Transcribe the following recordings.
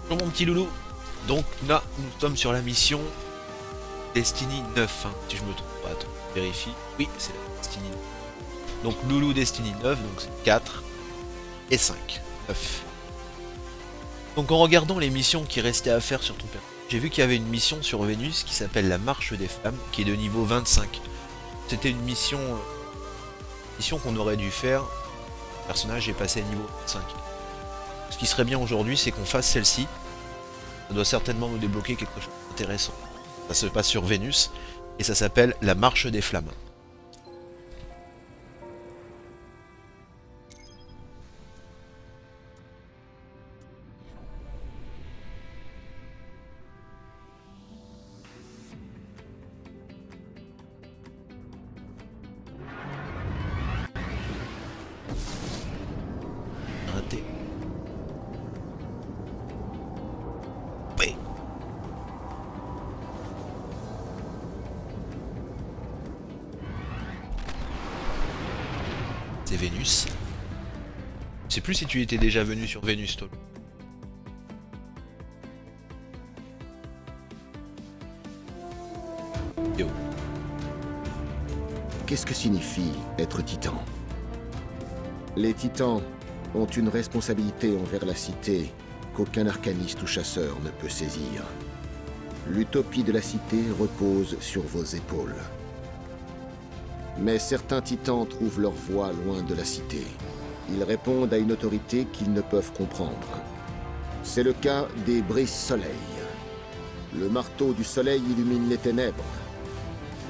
Bonjour mon petit loulou. Donc là, nous sommes sur la mission Destiny 9, hein, si je me trompe pas. Attends, vérifie. Oui, c'est la Destiny 9. Donc loulou Destiny 9, donc c'est 4 et 5. 9. Donc en regardant les missions qui restaient à faire sur ton perso, j'ai vu qu'il y avait une mission sur Vénus qui s'appelle la Marche des Flammes, qui est de niveau 25. C'était une mission qu'on aurait dû faire. Le personnage est passé à niveau 25. Ce qui serait bien aujourd'hui, c'est qu'on fasse celle-ci. Ça doit certainement nous débloquer quelque chose d'intéressant. Ça se passe sur Vénus et ça s'appelle la Marche des Flammes. Raté. Ouais. C'est Vénus. Je sais plus si tu étais déjà venu sur Vénus, toi. Yo. Qu'est-ce que signifie être titan? Les titans ont une responsabilité envers la cité qu'aucun arcaniste ou chasseur ne peut saisir. L'utopie de la cité repose sur vos épaules. Mais certains titans trouvent leur voie loin de la cité. Ils répondent à une autorité qu'ils ne peuvent comprendre. C'est le cas des brise-soleil. Le marteau du soleil illumine les ténèbres,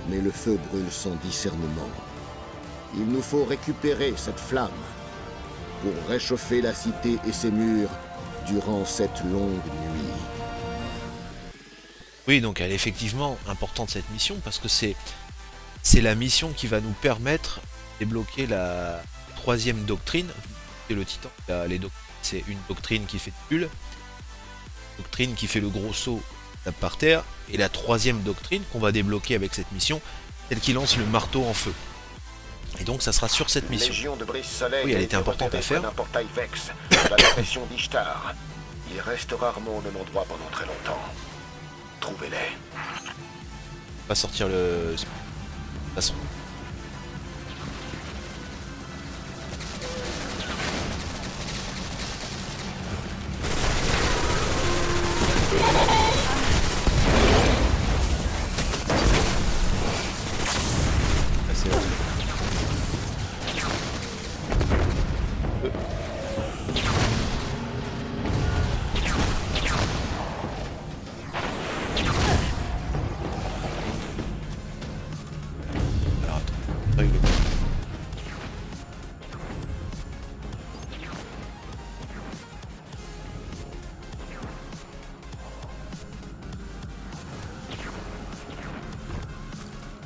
mais le feu brûle sans discernement. Il nous faut récupérer cette flamme pour réchauffer la cité et ses murs durant cette longue nuit. Oui, donc elle est effectivement importante cette mission parce que c'est la mission qui va nous permettre de débloquer la troisième doctrine. C'est le titan. C'est une doctrine qui fait de pull, doctrine qui fait le gros saut tape par terre, et la troisième doctrine qu'on va débloquer avec cette mission, celle qui lance le marteau en feu. Et donc ça sera sur cette mission. Légion de Brise-Soleil. Oui, elle était importante à faire. Un portail Vex, dans la pression d'Ishtar. Il reste rarement au même endroit pendant très longtemps. Trouvez-les. On va sortir le... De toute façon. Ah, c'est là. Alors attends, règle.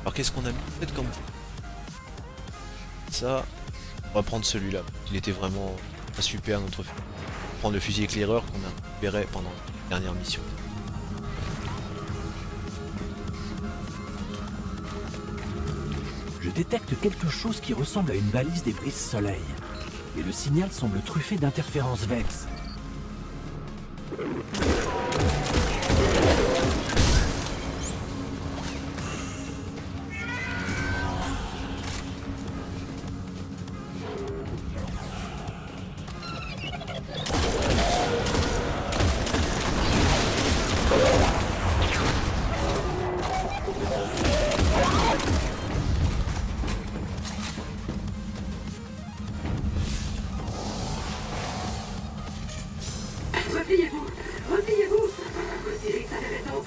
Alors qu'est-ce qu'on a mis en fait comme ça? On va prendre celui-là. Il était vraiment pas super notre fusil. On va prendre le fusil éclaireur qu'on a récupéré pendant la dernière mission. Je détecte quelque chose qui ressemble à une balise des brises-soleil. Et le signal semble truffé d'interférences Vex. Repliez-vous! Repliez-vous! Osiris avait raison.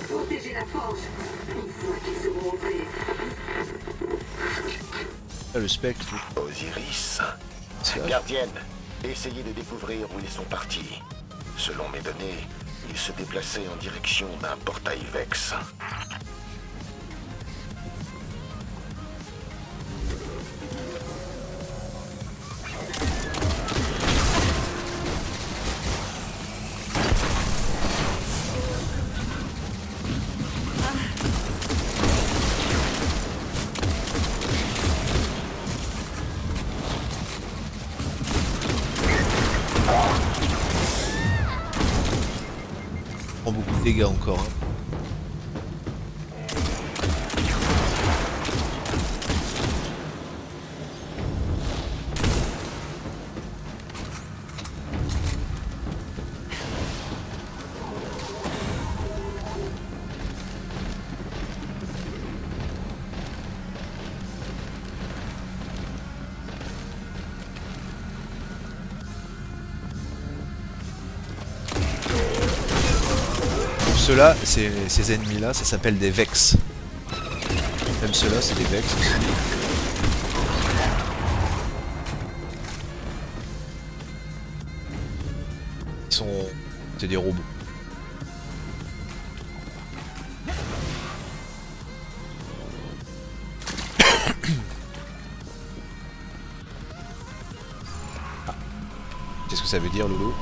Protégez la forge. Une fois qu'ils seront entrés. Là, le spectre. Osiris. C'est Gardienne, essayez de découvrir où ils sont partis. Selon mes données, ils se déplaçaient en direction d'un portail Vex. dégâts encore. Hein. Ceux-là, ces ennemis-là, ça s'appelle des Vex. Même ceux-là, c'est des Vex aussi. Ils sont... c'est des robots. Ah. Qu'est-ce que ça veut dire, Lolo?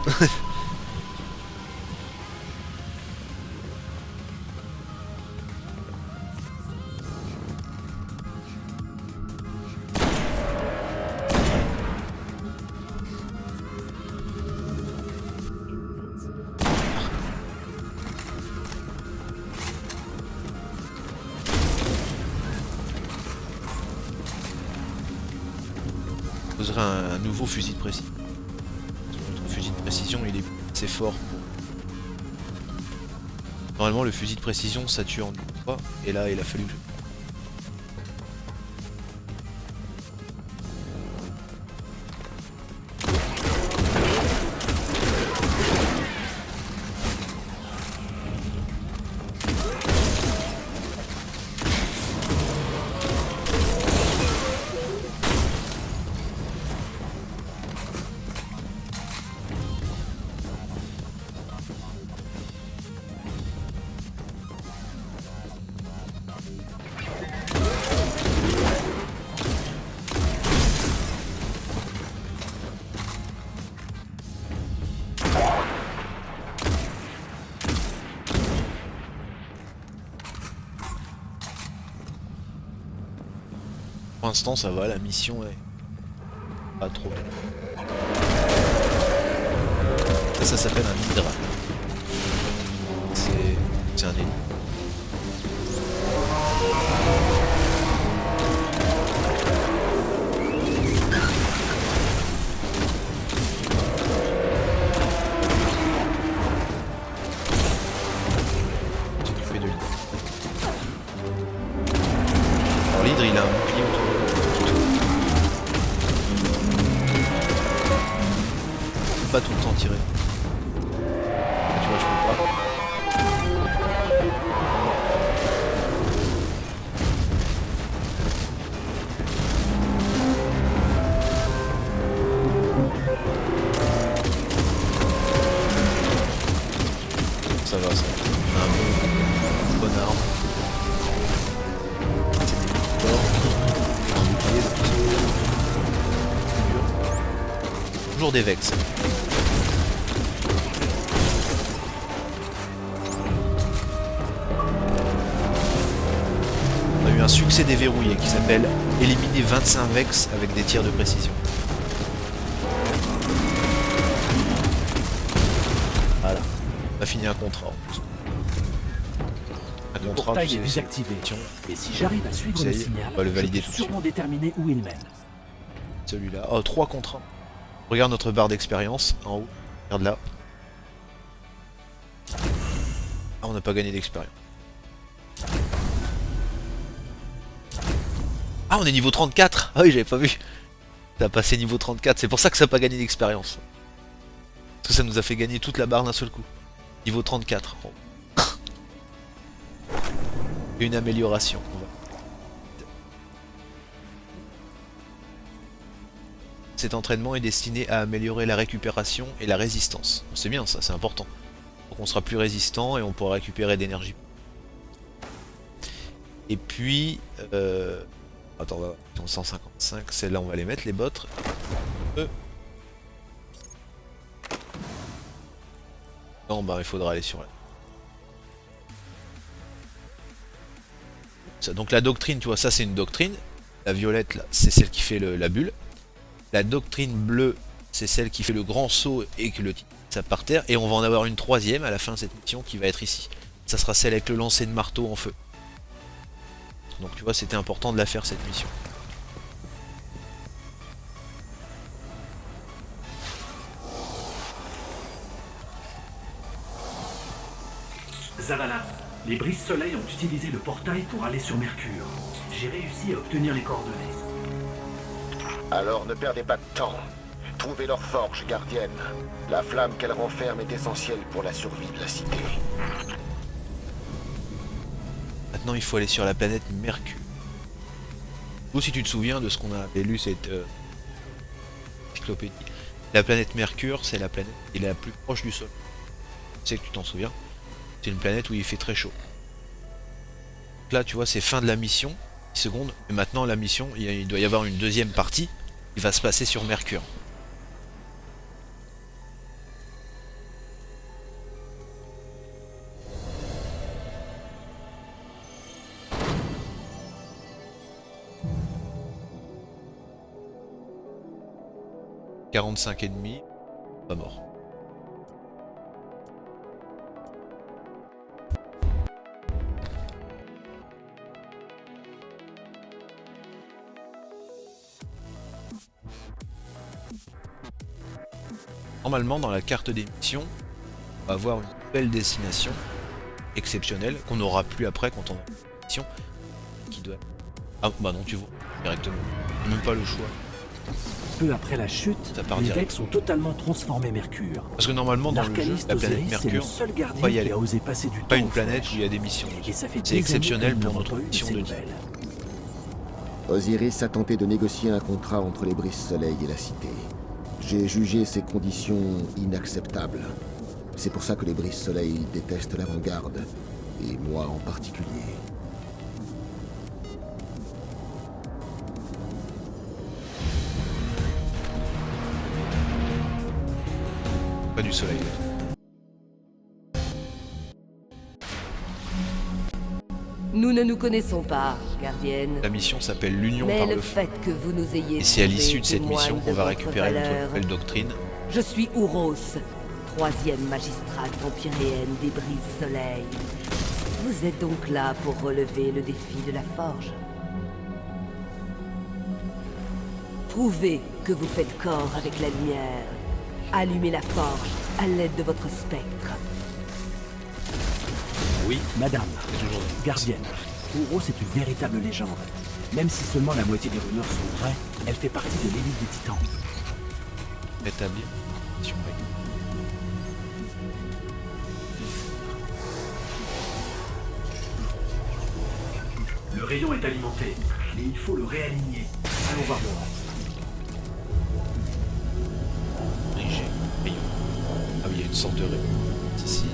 Un nouveau fusil de précision. Notre fusil de précision il est assez fort. Normalement le fusil de précision ça tue en une fois et là il a fallu que je... Pour l'instant ça va, la mission est pas trop. Ça s'appelle un Hydra. C'est un ennemi. S'occuper de l'Hydre. Alors l'Hydre il a un bouclier autour de lui. Pas tout le temps tirer. Là, tu vois, je peux pas. Ça va, ça. On a une bonne arme. C'est des forts. Un bouclier, toujours des Vex. Un succès déverrouillé qui s'appelle éliminer 25 Vex avec des tirs de précision. Voilà, on a fini un contrat en plus. Un Le contrat portail tu est sais, désactivé. c'est- Et si j'arrive à suivre Ça le y est, signal, on va le valider je tout peux de suite. sûrement déterminer où il mène. Celui-là. Oh, 3 contre 1. Regarde notre barre d'expérience en haut. Regarde là. Ah, on n'a pas gagné d'expérience. Ah, on est niveau 34. Ah oui, j'avais pas vu. Ça a passé niveau 34. C'est pour ça que ça n'a pas gagné d'expérience. Parce que ça nous a fait gagner toute la barre d'un seul coup. Niveau 34. Oh. Et une amélioration. Cet entraînement est destiné à améliorer la récupération et la résistance. C'est bien ça, c'est important. Donc on sera plus résistant et on pourra récupérer d'énergie. Et puis... Attends, on va... 155, celles-là on va les mettre, les bottes. Non, bah il faudra aller sur la... Ça, donc la doctrine, tu vois, ça c'est une doctrine. La violette, là, c'est celle qui fait la bulle. La doctrine bleue, c'est celle qui fait le grand saut et que le ça par terre, et on va en avoir une troisième à la fin de cette mission qui va être ici. Ça sera celle avec le lancer de marteau en feu. Donc tu vois, c'était important de la faire cette mission. Zavala, les Brises-Soleil ont utilisé le portail pour aller sur Mercure. J'ai réussi à obtenir les coordonnées. Alors ne perdez pas de temps. Trouvez leur forge gardienne. La flamme qu'elle renferme est essentielle pour la survie de la cité. Maintenant, il faut aller sur la planète Mercure. Ou si tu te souviens de ce qu'on avait lu, cette encyclopédie. La planète Mercure, c'est la planète qui est la plus proche du Soleil. Tu sais que tu t'en souviens. C'est une planète où il fait très chaud. Donc là, tu vois, c'est fin de la mission. 10 secondes. Et maintenant, la mission, il doit y avoir une deuxième partie qui va se passer sur Mercure. « 45,5 » pas mort. Normalement, dans la carte des missions, on va avoir une belle destination exceptionnelle qu'on n'aura plus après quand on a une mission qui doit... Ah bah non, tu vois, directement. Même pas le choix. Peu après la chute, Ça part les direct. Vex ont totalement transformé Mercure. Parce que normalement, dans le jeu, L'Arcaniste la planète Osiris, c'est le Mercure, seul gardien pas y qui aller. a osé passer du temps pas une aux planète où forges. il y a des missions. Et ça fait C'est des exceptionnel années pour qu'on notre n'a pas eu mission ces de nouvelles. Osiris a tenté de négocier un contrat entre les Brises-Soleil et la Cité. J'ai jugé ces conditions inacceptables. C'est pour ça que les Brises-Soleil détestent l'avant-garde, et moi en particulier. Pas du soleil. Nous ne nous connaissons pas, gardienne. La mission s'appelle l'Union Mais par le le feu. fait que vous nous ayez Et c'est à trouvés l'issue de cette témoigne mission qu'on de va votre récupérer notre valeur. nouvelle doctrine. Je suis Ouros, 3e magistrate empyréenne des Brises-Soleil. Vous êtes donc là pour relever le défi de la forge. Prouvez que vous faites corps avec la lumière. Allumez la forge à l'aide de votre spectre. Oui, Madame, c'est toujours gardienne, Ouros est une véritable légende. Même si seulement la moitié des rumeurs sont vraies, elle fait partie de l'élite des titans. rétablir. Mission, oui. Le rayon est alimenté, mais il faut le réaligner. Allons voir dehors. Dirigé. Rayon. Ah oui, il y a une sorte de rayon. Ici.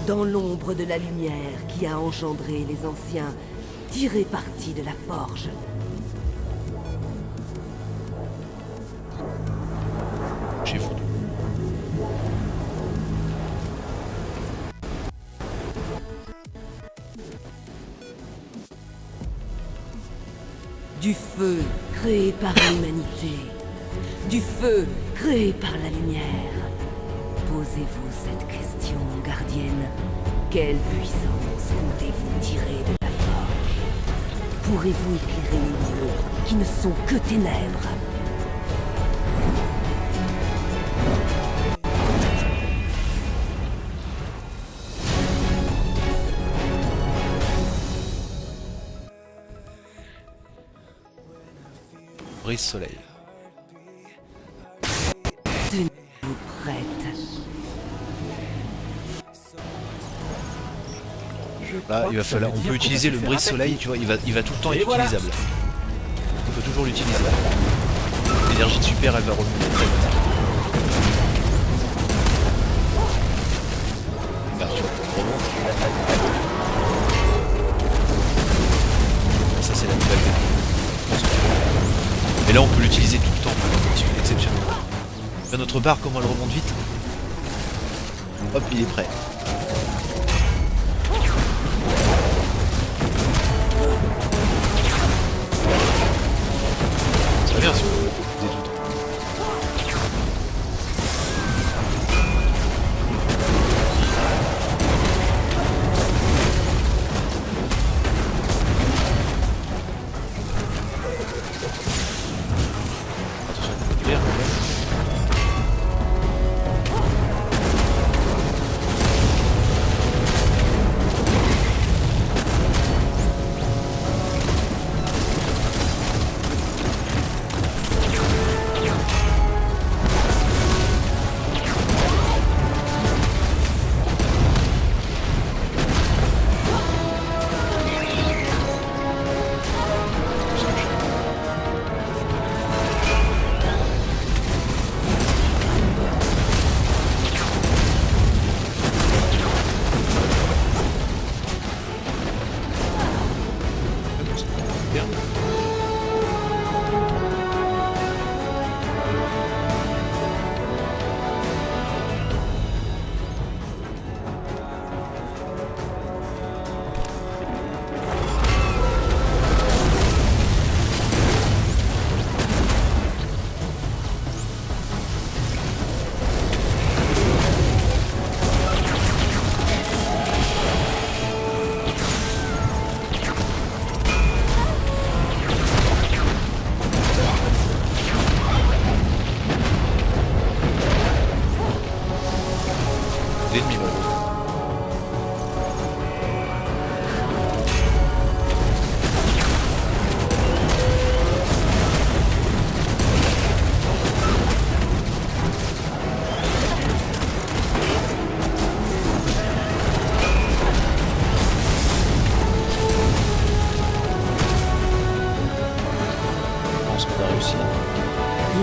Dans l'ombre de la lumière qui a engendré les anciens, tirez parti de la forge. Chez vous. Du feu créé par l'humanité. Du feu créé par la lumière. Posez-vous cette question, gardienne. Quelle puissance comptez-vous tirer de la forge? Pourrez-vous éclairer les lieux qui ne sont que ténèbres? Brise soleil. Tenez-vous prête. Là, il va falloir. On peut utiliser le brise soleil, tu vois, il va tout le temps être utilisable. On peut toujours l'utiliser. L'énergie de super, elle va remonter très vite. Regarde, tu vois, on remonte. Ça, c'est la nouvelle technique. Et là on peut l'utiliser tout le temps. C'est exceptionnel. Là, notre barre, comment elle remonte vite. Hop, il est prêt. Ça serait bien si on pouvait l'utiliser tout le temps. Attention, il faut courir, quand même. Bien. L'ennemi va. Je pense qu'on a réussi.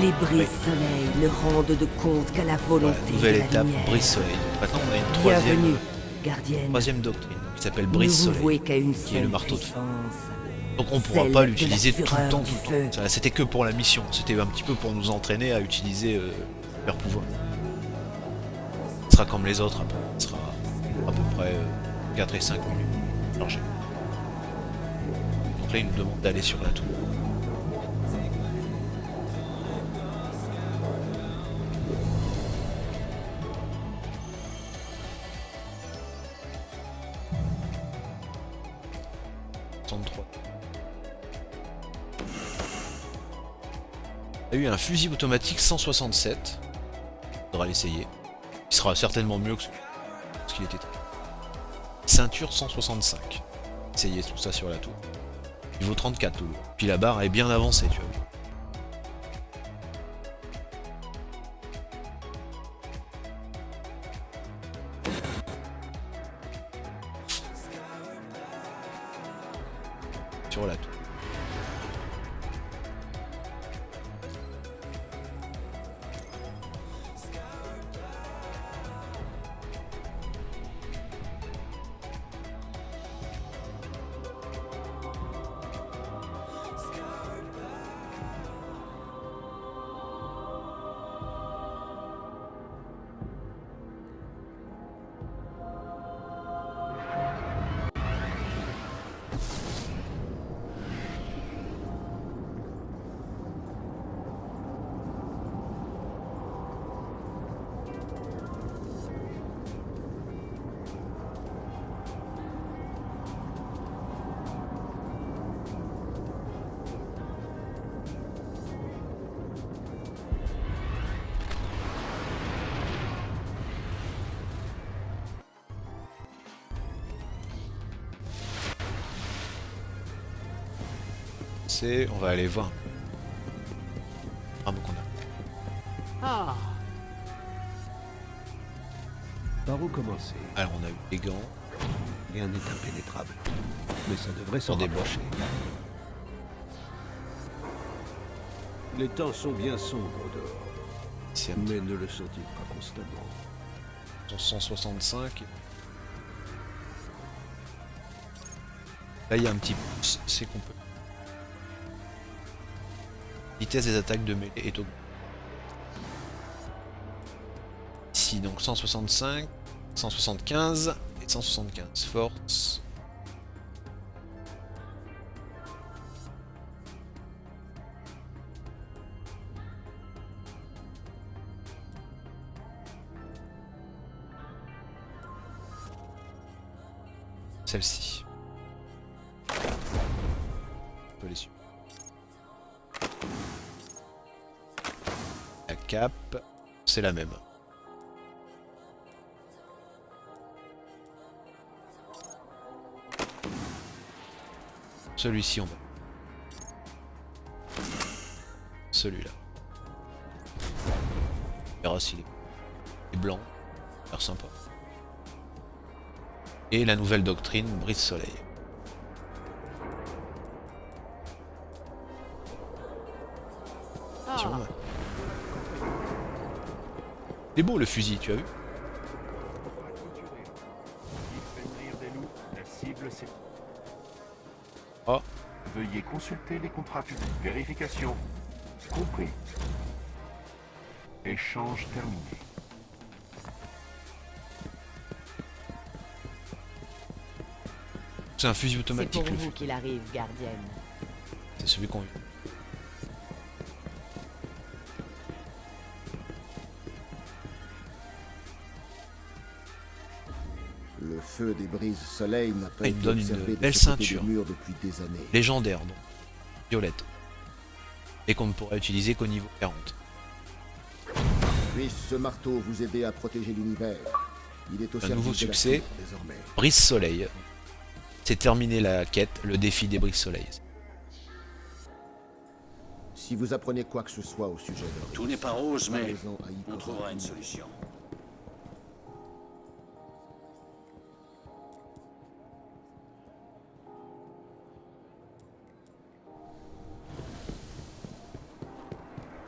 Les brise-soleil ne rendent de compte qu'à la volonté Voilà, nouvelle de la étape, lumière. brise-soleil. Maintenant on a une Bienvenue, gardienne. troisième doctrine qui s'appelle Ne vous brise-soleil. vouez qu'à une qui est le seule marteau de feu. puissance. Donc on pourra Celle pas de l'utiliser la tout le fureur temps, du tout le feu. temps. Ça, c'était que pour la mission. C'était un petit peu pour nous entraîner à utiliser leur pouvoir. Ce sera comme les autres après. Ce sera à peu près 4 et 5 minutes. Chargé. Donc là il nous demande d'aller sur la tour. Il y a eu un fusil automatique 167. Faudra l'essayer. Il sera certainement mieux que ce qu'il était. Ceinture 165. Essayez tout ça sur la tour. Niveau 34 tout. Puis la barre est bien avancée, tu vois. Sur la tour. On va aller voir l'arme qu'on a. Ah. Par où commencer? Alors on a eu des gants, Rien n'est impénétrable. Mais ça devrait s'en Sur des rapprocher. Les temps sont bien sombres dehors. c'est un Mais ne le sont-ils pas constamment? 165. Là il y a un petit pouce, c'est qu'on peut. vitesse des attaques de mêlée est augmentée. Ici, donc 165, 175 et 175. Force. Celle-ci. On peut les suivre. La cape, c'est la même. Celui-ci en bas. Celui-là. On verra s'il est blanc. Ça a l'air sympa. Et la nouvelle doctrine, Brise Soleil. Attention, ouais. Il est beau le fusil, tu as vu? Oh. Veuillez consulter les contrats publics. Vérification. Compris. Échange terminé. C'est un fusil C'est automatique pour le vous fusil. qu'il arrive, gardienne. C'est celui qu'on veut. Le feu des brises soleil n'a pas Ah, il me été donne une observé de belle ce côté des ceinture. murs depuis des années. Légendaire donc. Violette. Et qu'on ne pourra utiliser qu'au niveau 40. Puisse ce marteau vous aider à protéger l'univers. Il est au service nouveau de la succès. Cour, désormais. Brise Soleil. C'est terminé la quête, le défi des Brise Soleil. Si vous apprenez quoi que ce soit au sujet de Tout n'est pas rose, mais parlez-en à Ikora. on trouvera une solution.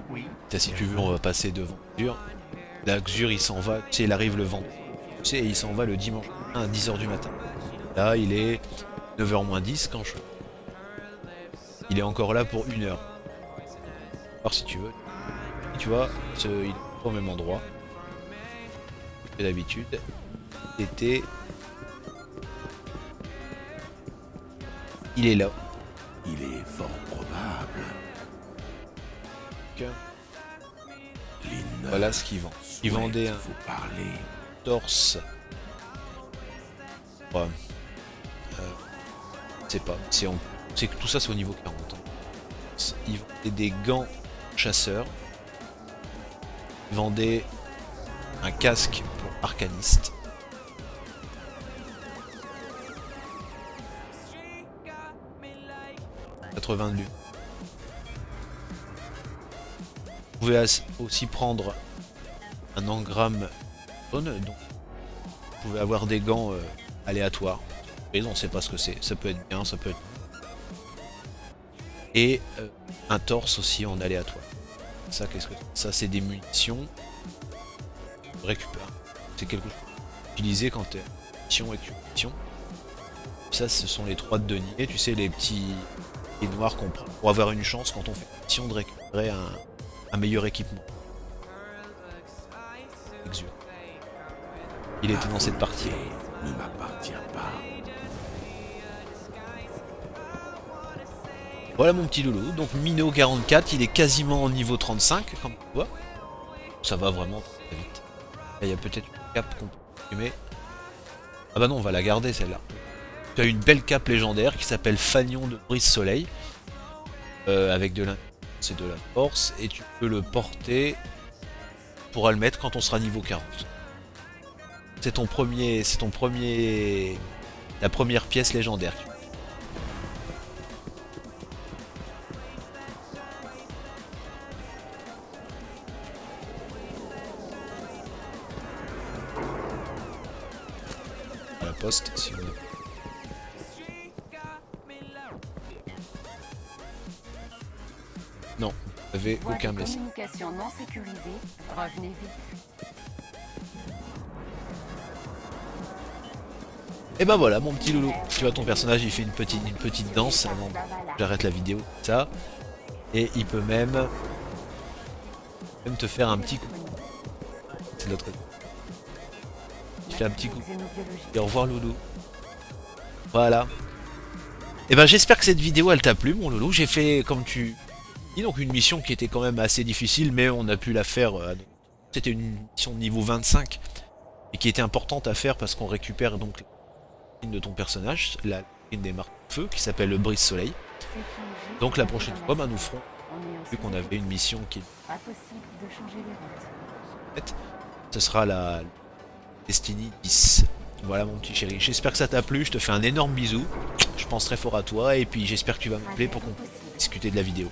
Oui. Si tu veux, on va passer devant Xur. Là, Xur, il s'en va. Tu sais, il arrive le vendredi. Tu sais, il s'en va le dimanche à 10h du matin. Là, il est 9h moins 10 quand je... Il est encore là pour 1 heure. Alors si tu veux. Et tu vois, il est au même endroit que d'habitude. Était... Il est là. Il est fort probable. Voilà ce qu'il vend. Il vendait un Vous parler. torse. Ouais. Je sais pas. C'est que tout ça c'est au niveau 40. Hein. Il vendait des gants chasseurs. Il vendait un casque pour arcaniste. « 80 de lune. Vous pouvez aussi prendre un engramme jaune, donc vous pouvez avoir des gants aléatoires. Et on ne sait pas ce que c'est. Ça peut être bien, ça peut être... Et un torse aussi en aléatoire. Ça, qu'est-ce que ça, c'est des munitions. Récupère. C'est quelque chose utilisé quand tu es mission avec une mission. Ça, ce sont les 3 de denier. Tu sais, les petits et noirs qu'on prend pour avoir une chance quand on fait une mission de récupérer un meilleur équipement. Exur. Il était dans cette partie. Ne m'appartient pas. Voilà mon petit loulou. Donc Mino 44, il est quasiment au niveau 35, comme tu vois. Ça va vraiment très vite. Là, il y a peut-être une cape qu'on peut supprimer. Ah bah non, on va la garder celle-là. Tu as une belle cape légendaire qui s'appelle Fanion de Brise Soleil. Avec de la force. Et tu peux le porter. Tu pourras le mettre quand on sera niveau 40. C'est ton premier. La première pièce légendaire. À la poste, si vous voulez. Non, vous n'avez aucun message. Communication non sécurisée, revenez vite. Et ben voilà mon petit loulou. Tu vois ton personnage il fait une petite danse avant que j'arrête la vidéo. Ça. Et il peut même te faire un petit coup. C'est notre. Il fait un petit coup. Et au revoir Loulou. Voilà. Et ben j'espère que cette vidéo elle t'a plu mon Loulou. J'ai fait comme tu dis donc une mission qui était quand même assez difficile mais on a pu la faire. C'était une mission de niveau 25 et qui était importante à faire parce qu'on récupère donc la ligne de ton personnage, la ligne des marques de feu qui s'appelle le brise soleil. Donc la prochaine fois ben, nous ferons, vu qu'on avait une mission qui ce sera la Destiny 10. Voilà mon petit chéri, j'espère que ça t'a plu, je te fais un énorme bisou, je pense très fort à toi et puis j'espère que tu vas m'appeler pour qu'on puisse discuter de la vidéo.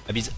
À bise.